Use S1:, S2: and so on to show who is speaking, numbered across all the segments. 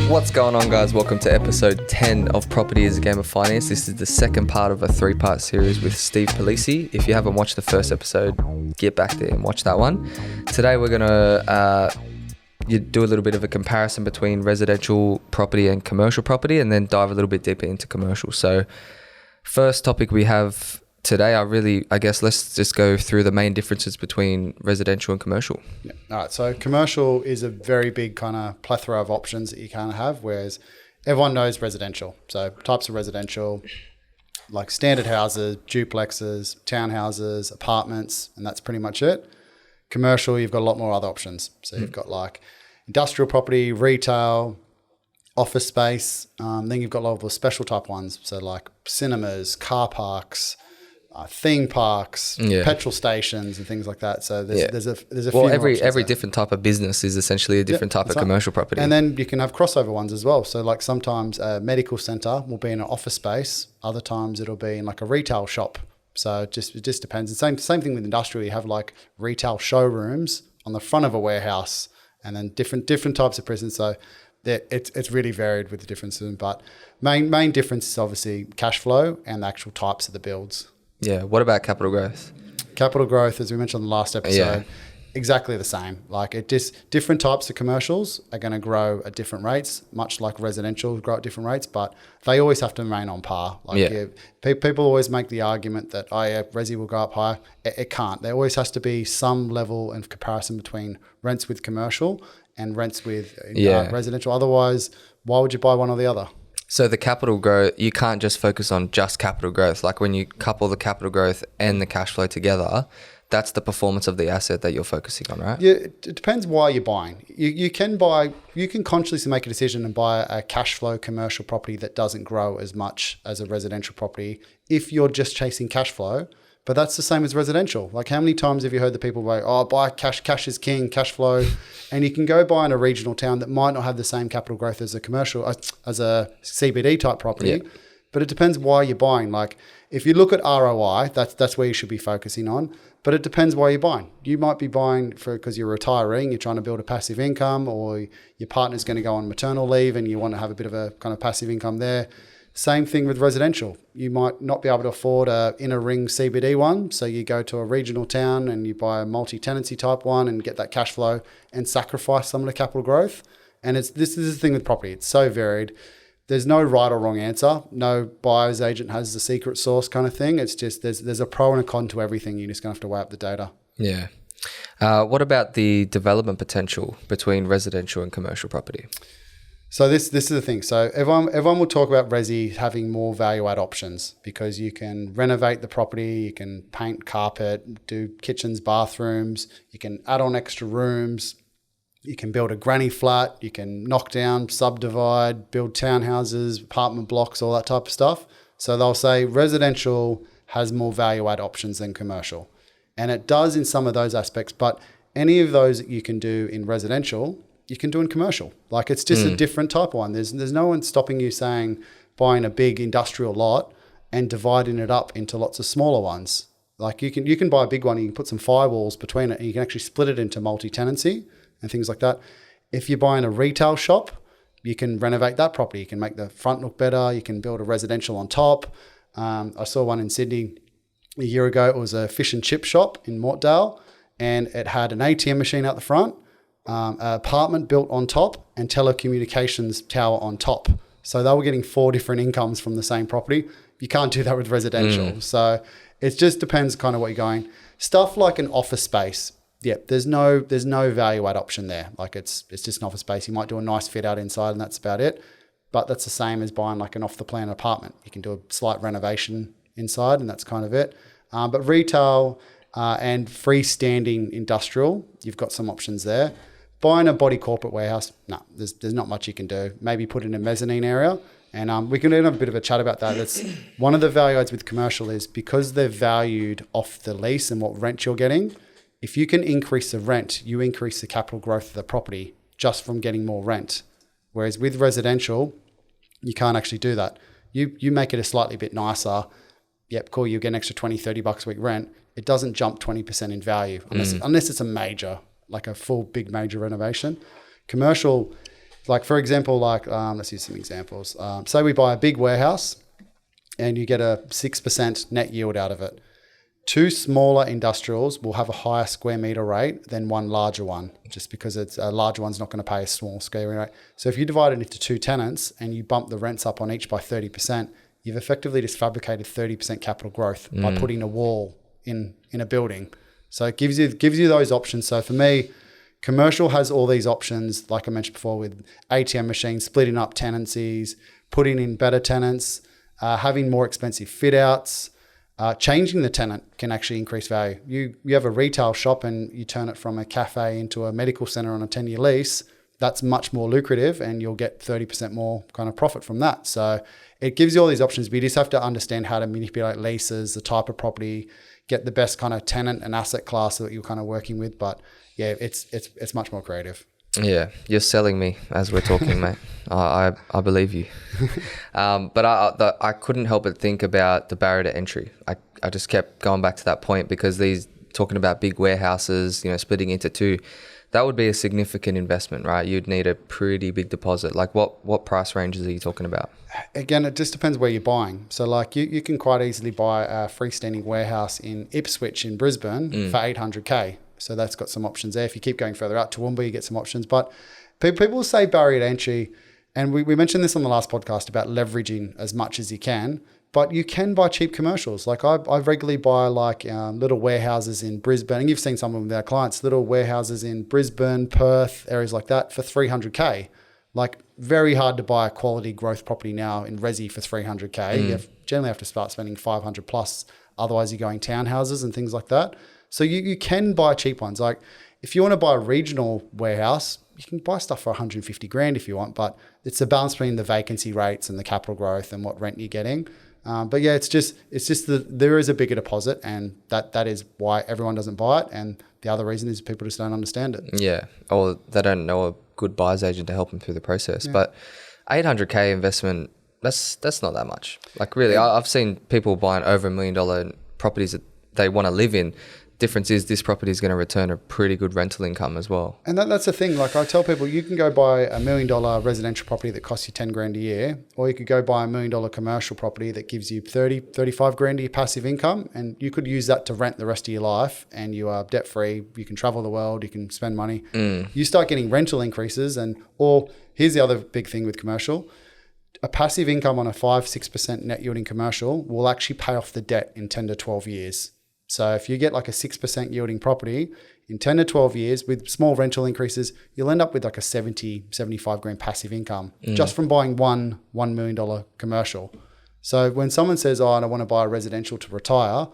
S1: What's going on, guys? Welcome to episode 10 of Property is a Game of Finance. This is the second part of a 3-part series with Steve Palise. If you haven't watched the first episode, get back there and watch that one. Today we're going to do a little bit of a comparison between residential property and commercial property, and then dive a little bit deeper into commercial. So first topic we have today, let's just go through the main differences between residential and commercial.
S2: Yeah. All right. So commercial is a very big kind of plethora of options that you kind of have, whereas everyone knows residential. So types of residential, like standard houses, duplexes, townhouses, apartments, and that's pretty much it. Commercial, you've got a lot more other options. So you've got like industrial property, retail, office space. Then you've got a lot of the special type ones. So like cinemas, car parks, theme parks, petrol stations, and things like that. So there's a few. Well,
S1: every different type of business is essentially a different type of commercial property.
S2: And then you can have crossover ones as well. So like sometimes a medical center will be in an office space. Other times it'll be in like a retail shop. So it just depends. The same thing with industrial. You have like retail showrooms on the front of a warehouse, and then different types of prisons. So it's really varied with the differences. But main difference is obviously cash flow and the actual types of the builds.
S1: Yeah. What about capital growth?
S2: Capital growth, as we mentioned in the last episode, exactly the same. Like different types of commercials are going to grow at different rates, much like residential grow at different rates, but they always have to remain on par. People always make the argument that resi will go up higher. It can't. There always has to be some level of comparison between rents with commercial and rents with residential. Otherwise, why would you buy one or the other?
S1: So the capital growth, you can't just focus on just capital growth. Like when you couple the capital growth and the cash flow together, that's the performance of the asset that you're focusing on, right?
S2: Yeah, it depends why you're buying. You can consciously make a decision and buy a cash flow commercial property that doesn't grow as much as a residential property if you're just chasing cash flow. But that's the same as residential. Like how many times have you heard the people go, buy cash is king, cash flow. And you can go buy in a regional town that might not have the same capital growth as a commercial, as a CBD type property. Yeah. But it depends why you're buying. Like if you look at ROI, that's where you should be focusing on. But it depends why you're buying. You might be buying because you're retiring, you're trying to build a passive income, or your partner's going to go on maternal leave and you want to have a bit of a kind of passive income there. Same thing with residential. You might not be able to afford a inner ring CBD one, so you go to a regional town and you buy a multi-tenancy type one and get that cash flow and sacrifice some of the capital growth. And this is the thing with property. It's so varied. There's no right or wrong answer. No buyer's agent has the secret sauce kind of thing. It's just there's a pro and a con to everything. You're just going to have to weigh up the data.
S1: Yeah. What about the development potential between residential and commercial property?
S2: So this is the thing. So everyone will talk about resi having more value add options because you can renovate the property, you can paint carpet, do kitchens, bathrooms, you can add on extra rooms, you can build a granny flat, you can knock down, subdivide, build townhouses, apartment blocks, all that type of stuff. So they'll say residential has more value add options than commercial. And it does in some of those aspects, but any of those that you can do in residential, you can do in commercial. Like it's just a different type of one. There's no one stopping you saying buying a big industrial lot and dividing it up into lots of smaller ones. Like you can buy a big one, you can put some firewalls between it and you can actually split it into multi-tenancy and things like that. If you're buying a retail shop, you can renovate that property. You can make the front look better. You can build a residential on top. I saw one in Sydney a year ago. It was a fish and chip shop in Mortdale and it had an ATM machine out the front, an apartment built on top and telecommunications tower on top. So they were getting 4 different incomes from the same property. You can't do that with residential. So it just depends kind of what you're going. Stuff like an office space. Yeah, there's no value add option there. Like it's just an office space. You might do a nice fit out inside and that's about it. But that's the same as buying like an off the plan apartment. You can do a slight renovation inside and that's kind of it. But retail and freestanding industrial, you've got some options there. Buying a body corporate warehouse, no, there's not much you can do. Maybe put in a mezzanine area. And we can have a bit of a chat about that. That's one of the value adds with commercial is because they're valued off the lease and what rent you're getting. If you can increase the rent, you increase the capital growth of the property just from getting more rent. Whereas with residential, you can't actually do that. You make it a slightly bit nicer. Yep, cool, you get an extra $20-$30 a week rent. It doesn't jump 20% in value unless it's a major, like a full big major renovation. Commercial, Like for example, let's use some examples. Say we buy a big warehouse and you get a 6% net yield out of it. 2 smaller industrials will have a higher square meter rate than one larger one, just because it's a larger one's not going to pay a small square meter rate. So if you divide it into 2 tenants and you bump the rents up on each by 30%, you've effectively just fabricated 30% capital growth by putting a wall in a building. So it gives you those options. So for me, commercial has all these options, like I mentioned before, with ATM machines, splitting up tenancies, putting in better tenants, having more expensive fit outs. Changing the tenant can actually increase value. You have a retail shop and you turn it from a cafe into a medical center on a 10-year lease. That's much more lucrative and you'll get 30% more kind of profit from that. So it gives you all these options, but you just have to understand how to manipulate leases, the type of property, get the best kind of tenant and asset class that you're kind of working with. But yeah, it's much more creative.
S1: Yeah, you're selling me as we're talking, mate. I believe you. But I couldn't help but think about the barrier to entry. I just kept going back to that point because talking about big warehouses, splitting into 2, that would be a significant investment, right? You'd need a pretty big deposit. Like what price ranges are you talking about?
S2: Again, it just depends where you're buying. So like you can quite easily buy a freestanding warehouse in Ipswich in Brisbane for $800K. So that's got some options there. If you keep going further out to Toowoomba, you get some options. But people say barrier to entry, and we mentioned this on the last podcast about leveraging as much as you can, but you can buy cheap commercials. Like I regularly buy little warehouses in Brisbane, and you've seen some of them with our clients, little warehouses in Brisbane, Perth, areas like that for $300K. Like very hard to buy a quality growth property now in Resi for $300K. You generally have to start spending 500 plus. Otherwise you're going townhouses and things like that. So you can buy cheap ones. Like if you want to buy a regional warehouse, you can buy stuff for 150 grand if you want, but it's a balance between the vacancy rates and the capital growth and what rent you're getting. But yeah, it's just there is a bigger deposit, and that is why everyone doesn't buy it. And the other reason is people just don't understand it.
S1: Yeah, or they don't know a good buyer's agent to help them through the process. Yeah. But $800K investment, that's not that much. Like really, I've seen people buying over $1 million properties that they want to live in. Difference is this property is going to return a pretty good rental income as well. And
S2: that's the thing. Like I tell people, you can go buy $1 million residential property that costs you 10 grand a year, or you could go buy $1 million commercial property that gives you 30, 35 grand a year passive income. And you could use that to rent the rest of your life, and you are debt free. You can travel the world, you can spend money. You start getting rental increases, or here's the other big thing with commercial. A passive income on a 5-6% net yielding commercial will actually pay off the debt in 10 to 12 years. So if you get like a 6% yielding property in 10 to 12 years with small rental increases, you'll end up with like a 70, 75 grand passive income just from buying $1 million commercial. So when someone says, I want to buy a residential to retire,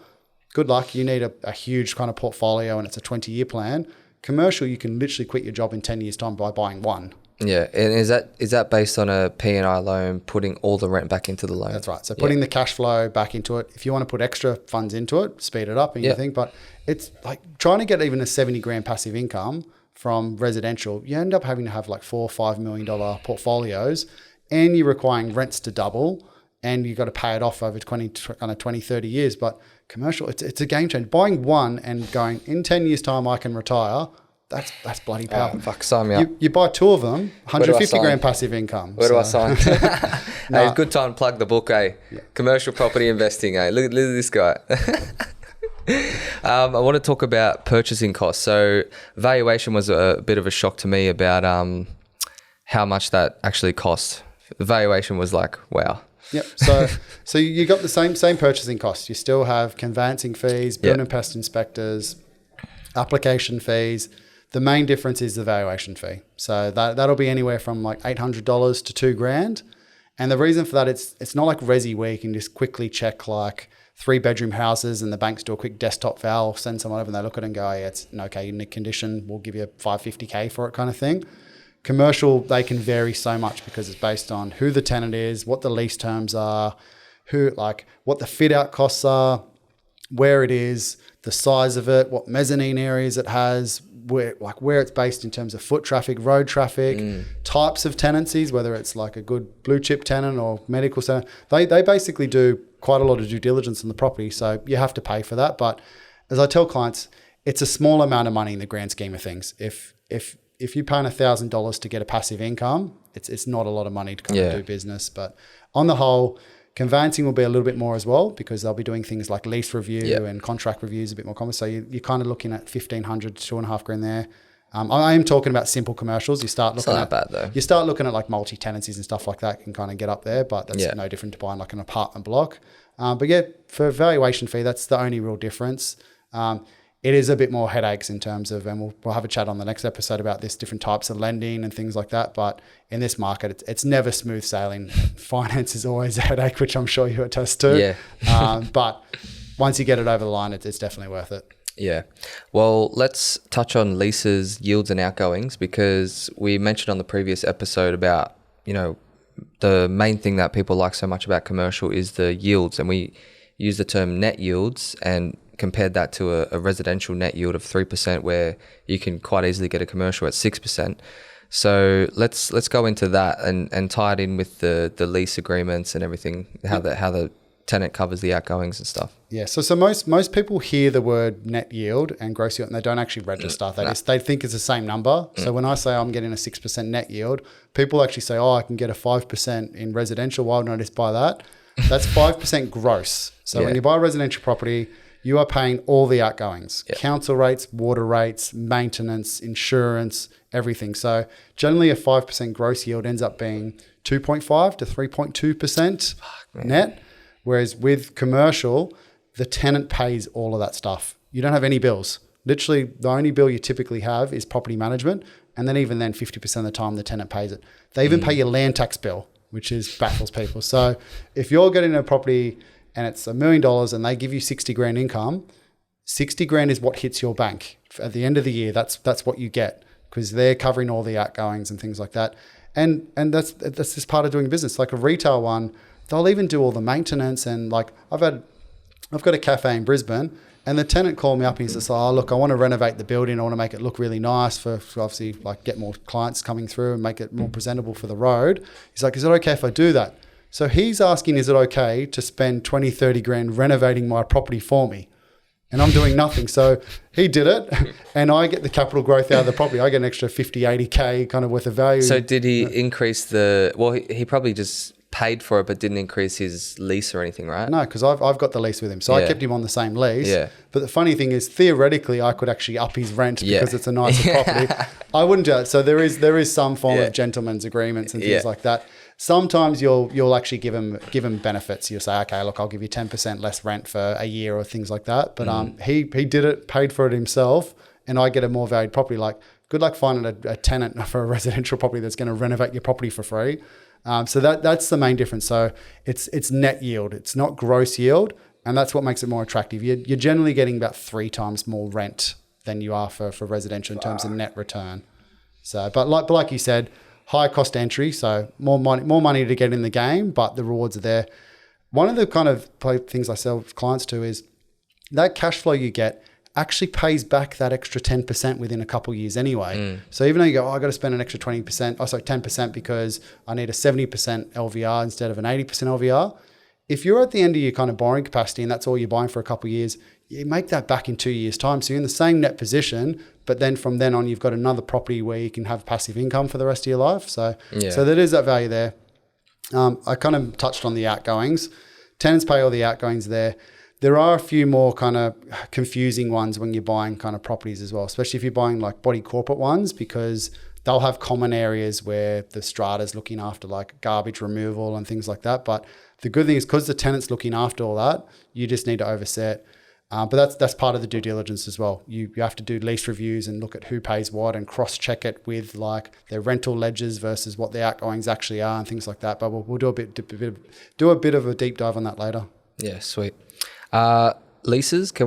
S2: good luck. You need a huge kind of portfolio and it's a 20-year plan. Commercial, you can literally quit your job in 10 years' time by buying one.
S1: Yeah, and is that based on a P&I loan, putting all the rent back into the loan?
S2: That's right. So putting the cash flow back into it. If you want to put extra funds into it, speed it up and you think. But it's like trying to get even a 70 grand passive income from residential, you end up having to have like $4 or $5 million portfolios, and you're requiring rents to double, and you've got to pay it off over 20, 30 years. But commercial, it's a game changer. Buying one and going, in 10 years' time, I can retire. That's bloody powerful.
S1: Fuck, sign me up.
S2: You buy 2 of them, 150 grand passive income.
S1: Where do I sign? Hey, good time to plug the book, eh? Yeah. Commercial property investing, eh? Look at this guy. I want to talk about purchasing costs. So valuation was a bit of a shock to me about how much that actually cost. The valuation was like, wow.
S2: Yep. So you got the same purchasing costs. You still have conveyancing fees, building and pest inspectors, application fees. The main difference is the valuation fee. So that'll be anywhere from like $800 to $2 grand. And the reason for that, it's not like Resi where you can just quickly check like 3-bedroom houses and the banks do a quick desktop val, send someone over and they look at it and go, yeah, it's okay, in the condition, we'll give you $550K for it kind of thing. Commercial, they can vary so much because it's based on who the tenant is, what the lease terms are, what the fit out costs are, where it is, the size of it, what mezzanine areas it has, where it's based in terms of foot traffic, road traffic, types of tenancies, whether it's like a good blue chip tenant or medical tenant. They basically do quite a lot of due diligence on the property, so you have to pay for that. But as I tell clients, it's a small amount of money in the grand scheme of things. If if you're paying $1,000 to get a passive income, it's not a lot of money to kind of do business. But on the whole, conveyancing will be a little bit more as well, because they'll be doing things like lease review and contract reviews a bit more common. So you're kind of looking at $1,500 to $2,500 there. I am talking about simple commercials. You start looking
S1: at bad though.
S2: You start looking at like multi-tenancies and stuff like that can kind of get up there, but that's no different to buying like an apartment block. But yeah, for valuation fee, that's the only real difference. It is a bit more headaches in terms of, and we'll have a chat on the next episode about this, different types of lending and things like that. But in this market, it's never smooth sailing. Finance is always a headache, which I'm sure you attest to. Yeah. But once you get it over the line, it's definitely worth it.
S1: Yeah. Well, let's touch on leases, yields and outgoings, because we mentioned on the previous episode about, the main thing that people like so much about commercial is the yields. And we use the term net yields and compared that to a residential net yield of 3%, where you can quite easily get a commercial at 6%. So let's go into that and tie it in with the lease agreements and everything, how the tenant covers the outgoings and stuff.
S2: Yeah, so most people hear the word net yield and gross yield and they don't actually register. They think it's the same number. So when I say I'm getting a 6% net yield, people actually say, I can get a 5% in residential. Why don't I just buy that? That's 5% gross. So when you buy a residential property, you are paying all the outgoings, council rates, water rates, maintenance, insurance, everything. So generally a 5% gross yield ends up being 2.5 to 3.2% net. Whereas with commercial, the tenant pays all of that stuff. You don't have any bills. Literally, the only bill you typically have is property management. And then even then, 50% of the time, the tenant pays it. They even pay your land tax bill, which baffles people. So if you're getting a property and it's $1 million and they give you 60 grand income, 60 grand is what hits your bank. At the end of the year, that's what you get, because they're covering all the outgoings and things like that. And that's just part of doing business. Like a retail one, they'll even do all the maintenance. And like I've got a cafe in Brisbane, and the tenant called me up and he says, look, I want to renovate the building. I want to make it look really nice for obviously like get more clients coming through and make it more presentable for the road. He's like, is it okay if I do that? So he's asking, is it okay to spend 20, 30 grand renovating my property for me? And I'm doing nothing. So he did it and I get the capital growth out of the property. I get an extra 50, 80K kind of worth of value.
S1: So did he increase he probably just paid for it but didn't increase his lease or anything, right?
S2: No, because I've got the lease with him. So I kept him on the same lease. Yeah. But the funny thing is, theoretically, I could actually up his rent because it's a nicer property. I wouldn't do it. So there is some form of gentleman's agreements and things like that. Sometimes you'll actually give him benefits. You'll say, okay, look, I'll give you 10% less rent for a year or things like that. But he did it, paid for it himself, and I get a more valued property. Like, good luck finding a tenant for a residential property that's going to renovate your property for free. So that's the main difference. So it's net yield. It's not gross yield, and that's what makes it more attractive. You're generally getting about 3 times more rent than you are for residential in terms of net return. So, but like you said, high cost entry, so more money to get in the game, but the rewards are there. One of the kind of things I sell clients to is that cash flow you get actually pays back that extra 10% within a couple of years anyway. So even though you go, I got to spend an extra 10% because I need a 70% LVR instead of an 80% LVR. If you're at the end of your kind of borrowing capacity and that's all you're buying for a couple of years, you make that back in 2 years' time. So you're in the same net position, but then from then on, you've got another property where you can have passive income for the rest of your life. So there is that value there. I kind of touched on the outgoings. Tenants pay all the outgoings there. There are a few more kind of confusing ones when you're buying kind of properties as well, especially if you're buying like body corporate ones, because they'll have common areas where the strata's looking after like garbage removal and things like that. But the good thing is, because the tenant's looking after all that, you just need to oversee it. But that's part of the due diligence as well. You have to do lease reviews and look at who pays what and cross-check it with like their rental ledgers versus what the outgoings actually are and things like that. But we'll do a bit of a deep dive on that later.
S1: Yeah, sweet. Leases, I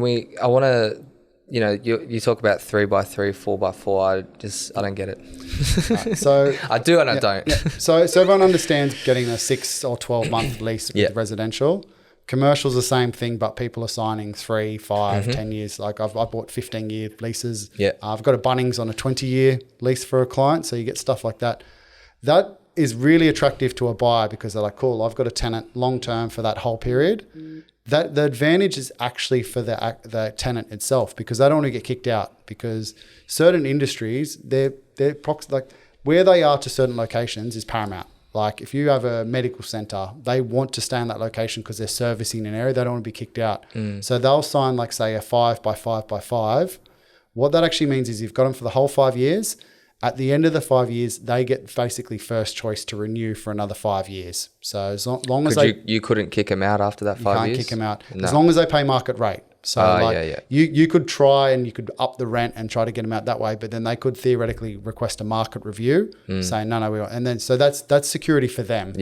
S1: want to, you talk about 3x3, 4x4. I don't get it.
S2: So
S1: I do and I don't.
S2: Yeah. So everyone understands getting a 6 or 12 month lease with residential. Commercial's the same thing, but people are signing 3, 5, 10 years. Like I bought 15-year leases. Yeah. I've got a Bunnings on a 20-year lease for a client. So you get stuff like that. That is really attractive to a buyer because they're like, cool, I've got a tenant long term for that whole period. That the advantage is actually for the tenant itself, because they don't want to get kicked out, because certain industries, they're like where they are to certain locations is paramount. Like if you have a medical center, they want to stay in that location because they're servicing an area. They don't want to be kicked out. So they'll sign like say a 5 by 5 by 5. What that actually means is you've got them for the whole 5 years. At the end of the 5 years, they get basically first choice to renew for another 5 years. So as long as
S1: you couldn't kick them out after that 5 years?
S2: You can't kick them out. No. As long as they pay market rate. So you could try and you could up the rent and try to get them out that way, but then they could theoretically request a market review saying, no, we want. And then, so that's security for them.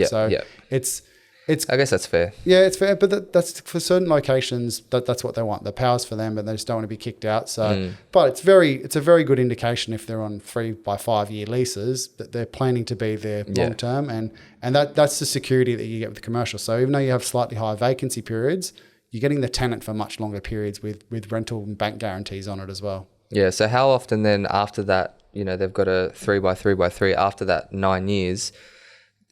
S2: It's
S1: I guess that's fair.
S2: Yeah, it's fair, but that's for certain locations. That's what they want. The power's for them, but they just don't want to be kicked out. So, but it's a very good indication if they're on 3 by 5 year leases that they're planning to be there long term, and that's the security that you get with the commercial. So even though you have slightly higher vacancy periods, you're getting the tenant for much longer periods with rental and bank guarantees on it as well.
S1: Yeah. So how often then after that, they've got a 3 by 3 by 3 after that 9 years,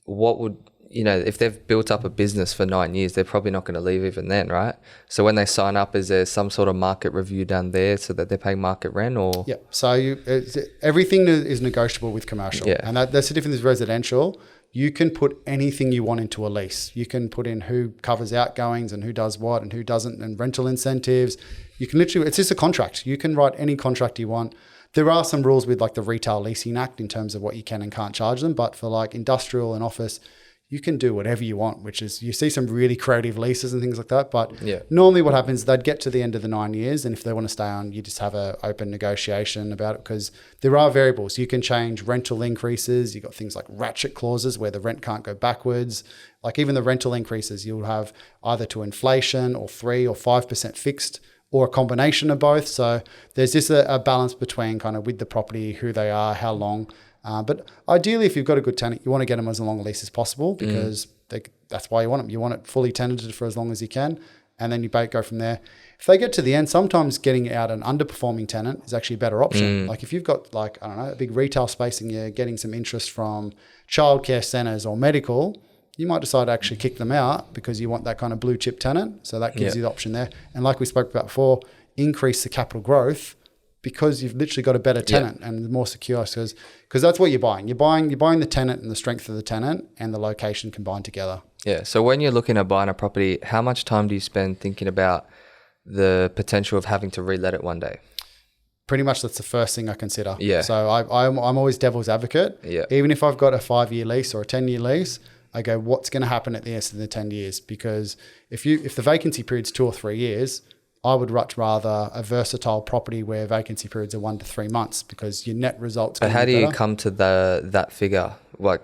S1: what would if they've built up a business for 9 years, they're probably not going to leave even then, right? So when they sign up, is there some sort of market review done there so that they're paying market rent, or?
S2: Yeah. So everything is negotiable with commercial. Yeah. And that's the difference with residential. You can put anything you want into a lease. You can put in who covers outgoings and who does what and who doesn't, and rental incentives. You can literally, it's just a contract. You can write any contract you want. There are some rules with like the Retail Leasing Act in terms of what you can and can't charge them. But for like industrial and office, you can do whatever you want, which is, you see some really creative leases and things like that. But normally what happens, they'd get to the end of the 9 years, and if they want to stay on, you just have an open negotiation about it, because there are variables. You can change rental increases. You've got things like ratchet clauses where the rent can't go backwards. Like even the rental increases, you'll have either to inflation or 3 or 5% fixed, or a combination of both. So there's just a balance between kind of with the property, who they are, how long. But ideally, if you've got a good tenant, you want to get them as long a lease as possible, because that's why you want them. You want it fully tenanted for as long as you can, and then you go from there. If they get to the end, sometimes getting out an underperforming tenant is actually a better option. Like if you've got like, I don't know, a big retail space and you're getting some interest from childcare centres or medical, you might decide to actually kick them out because you want that kind of blue chip tenant. So that gives you the option there. And like we spoke about before, increase the capital growth, because you've literally got a better tenant and more secure, because that's what you're buying. You're buying the tenant and the strength of the tenant and the location combined together. Yeah.
S1: So when you're looking at buying a property, how much time do you spend thinking about the potential of having to relet it one day?
S2: Pretty much that's the first thing I consider.
S1: Yeah.
S2: So I'm always devil's advocate.
S1: Yeah.
S2: Even if I've got a 5-year lease or a 10-year lease, I go, what's going to happen at the end of the 10 years? Because if the vacancy period's 2 or 3 years, I would much rather a versatile property where vacancy periods are 1 to 3 months, because your net results.
S1: But how do you come to that figure, like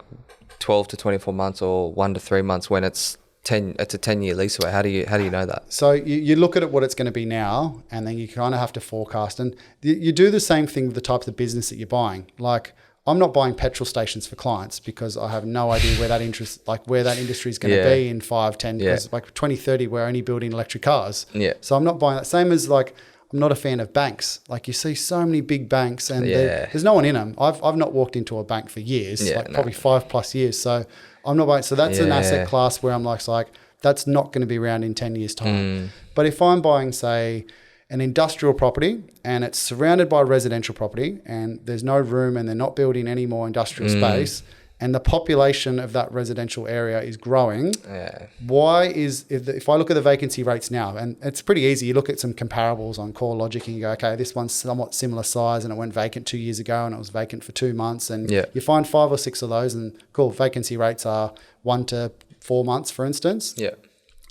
S1: 12 to 24 months or 1 to 3 months, when it's a 10-year lease away? How do you know that?
S2: So you look at what it's going to be now, and then you kind of have to forecast. And you do the same thing with the types of business that you're buying. Like, I'm not buying petrol stations for clients because I have no idea where that industry is going to be in 5, 10, because like 2030, we're only building electric cars. Yeah. So I'm not buying that. Same as like, I'm not a fan of banks. Like you see so many big banks and there's no one in them. I've not walked into a bank for years, probably 5+ years. So I'm not buying. So that's an asset class where I'm like, that's not going to be around in 10 years time. But if I'm buying, say, an industrial property and it's surrounded by residential property and there's no room and they're not building any more industrial space, and the population of that residential area is growing, if I look at the vacancy rates now, and it's pretty easy, you look at some comparables on CoreLogic and you go, okay, this one's somewhat similar size and it went vacant 2 years ago and it was vacant for 2 months, and you find 5 or 6 of those, and vacancy rates are 1 to 4 months, for instance. Yeah.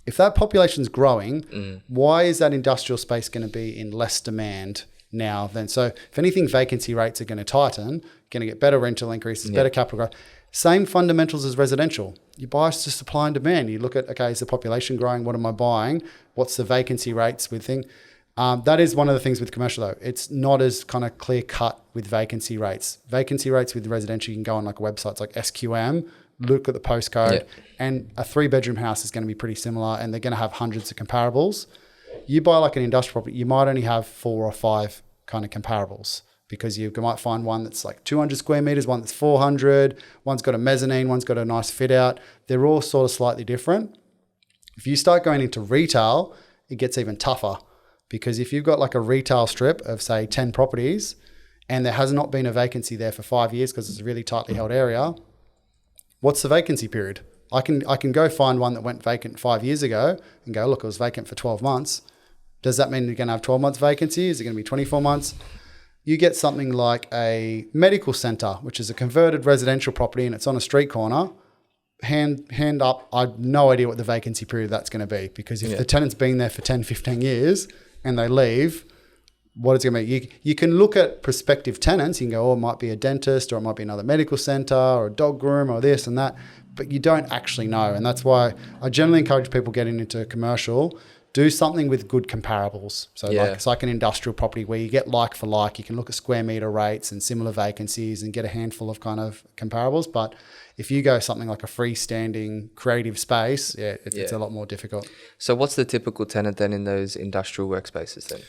S2: If that population's growing, why is that industrial space going to be in less demand now than? So if anything, vacancy rates are going to tighten, going to get better rental increases, better capital growth. Same fundamentals as residential. You bias to supply and demand. You look at, okay, is the population growing? What am I buying? What's the vacancy rates with thing? That is one of the things with commercial though. It's not as kind of clear cut with vacancy rates. Vacancy rates with residential, you can go on like websites like SQM, look at the postcode, and a 3-bedroom house is going to be pretty similar, and they're going to have hundreds of comparables. You buy like an industrial property, you might only have 4 or 5 kind of comparables. because you might find one that's like 200 square meters, one that's 400, one's got a mezzanine, one's got a nice fit out. They're all sort of slightly different. If you start going into retail, it gets even tougher, because if you've got like a retail strip of say 10 properties and there has not been a vacancy there for 5 years because it's a really tightly held area, what's the vacancy period? I can go find one that went vacant 5 years ago and go, look, it was vacant for 12 months. Does that mean you're going to have 12 months vacancy? Is it going to be 24 months? You get something like a medical center, which is a converted residential property and it's on a street corner. Hand up, I have no idea what the vacancy period that's going to be, because if the tenant's been there for 10, 15 years and they leave, what it's going to be? You can look at prospective tenants. You can go, oh, it might be a dentist, or it might be another medical center, or a dog groom, or this and that, but you don't actually know. And that's why I generally encourage people getting into commercial, do something with good comparables. So like it's like an industrial property where you get like for like, you can look at square meter rates and similar vacancies and get a handful of kind of comparables. But if you go something like a freestanding creative space, it's a lot more difficult.
S1: So what's the typical tenant then in those industrial workspaces then?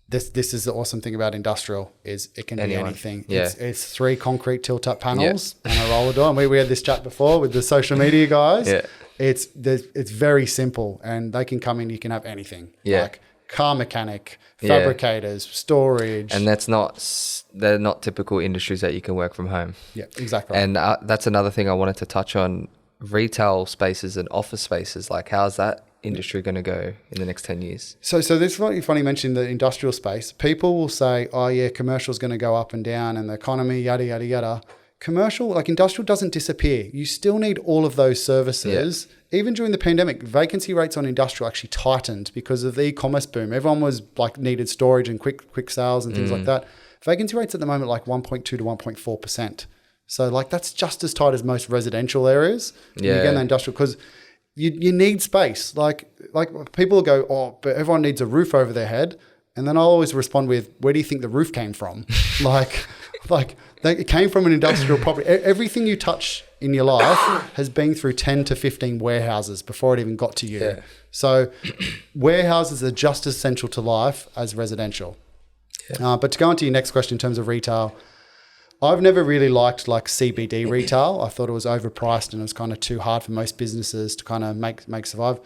S2: This is the awesome thing about industrial, is it can be anything.
S1: Yeah.
S2: It's 3 concrete tilt-up panels and a roller door. And we had this chat before with the social media guys. Yeah. It's very simple, and they can come in, you can have anything. Yeah. Like car mechanic, fabricators, storage.
S1: And they're not typical industries that you can work from home.
S2: Yeah, exactly.
S1: And that's another thing I wanted to touch on, retail spaces and office spaces. Like, how's that industry going to go in the next 10 years?
S2: So this is what funny mentioning the industrial space. People will say, oh yeah, commercial is going to go up and down and the economy, yada, yada, yada. Commercial, like industrial, doesn't disappear. You still need all of those services. Yeah. Even during the pandemic, vacancy rates on industrial actually tightened because of the e-commerce boom. Everyone was like needed storage and quick sales and things like that. Vacancy rates at the moment like 1.2 to 1.4%. So like that's just as tight as most residential areas. Yeah. You get in the industrial because you need space. Like people will go, oh, but everyone needs a roof over their head. And then I'll always respond with, where do you think the roof came from? It came from an industrial property. Everything you touch in your life has been through 10 to 15 warehouses before it even got to you. Yeah. So warehouses are just as central to life as residential. Yeah. But to go on to your next question in terms of retail, I've never really liked like CBD retail. I thought it was overpriced and it was kind of too hard for most businesses to kind of make survive.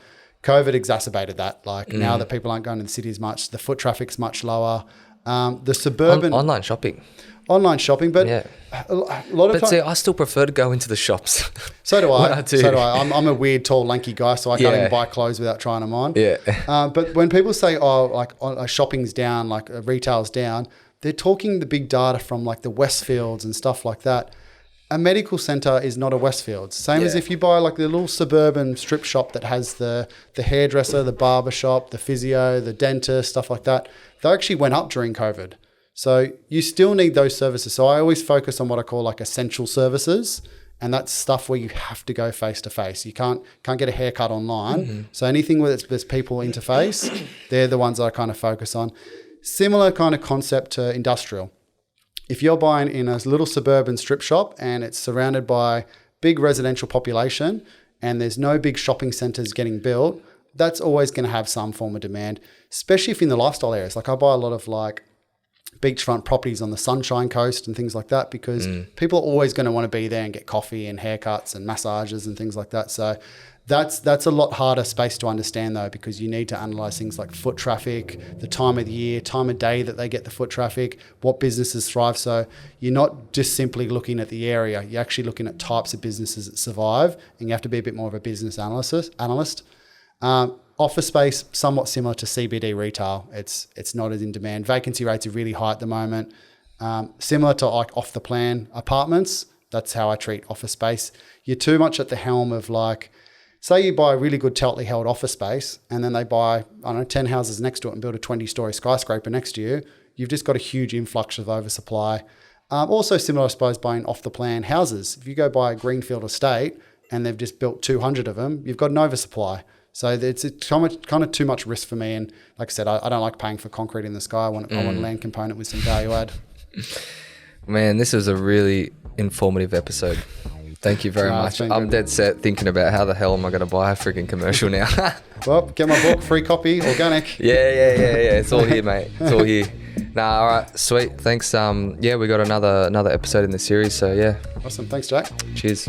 S2: COVID exacerbated that. Like now that people aren't going to the city as much, the foot traffic's much lower. The suburban
S1: online shopping,
S2: but a lot of times.
S1: See, I still prefer to go into the shops.
S2: So do I. I'm a weird, tall, lanky guy, so I can't even buy clothes without trying them on. Yeah. But when people say, "Oh, like shopping's down, like retail's down," they're talking the big data from like the Westfields and stuff like that. A medical center is not a Westfields. Same as if you buy like the little suburban strip shop that has the hairdresser, the barber shop, the physio, the dentist, stuff like that. They actually went up during COVID. So you still need those services. So I always focus on what I call like essential services. And that's stuff where you have to go face to face. You can't get a haircut online. Mm-hmm. So anything where there's people interface, they're the ones that I kind of focus on. Similar kind of concept to industrial. If you're buying in a little suburban strip shop and it's surrounded by big residential population and there's no big shopping centers getting built, that's always going to have some form of demand, especially if in the lifestyle areas. Like I buy a lot of like beachfront properties on the Sunshine Coast and things like that because people are always going to want to be there and get coffee and haircuts and massages and things like that. So that's a lot harder space to understand though, because you need to analyze things like foot traffic, the time of the year, time of day that they get the foot traffic, what businesses thrive. So you're not just simply looking at the area, you're actually looking at types of businesses that survive, and you have to be a bit more of a business analyst. Office space, somewhat similar to CBD retail. It's not as in demand. Vacancy rates are really high at the moment. Similar to like off the plan apartments. That's how I treat office space. You're too much at the helm of like, say you buy a really good tightly held office space and then they buy, 10 houses next to it and build a 20-story skyscraper next to you. You've just got a huge influx of oversupply. Also similar, I suppose, buying off the plan houses. If you go buy a greenfield estate and they've just built 200 of them, you've got an oversupply. So it's kind of too much risk for me. And like I said, I don't like paying for concrete in the sky. I want a land component with some value add.
S1: Man, this was a really informative episode. Thank you very much. I'm dead set thinking about how the hell am I going to buy a freaking commercial now.
S2: Well, get my book, free copy, organic.
S1: Yeah. It's all here, mate. It's all here. Nah, all right, sweet. Thanks. Yeah, we got another episode in the series. So yeah.
S2: Awesome. Thanks, Jack.
S1: Cheers.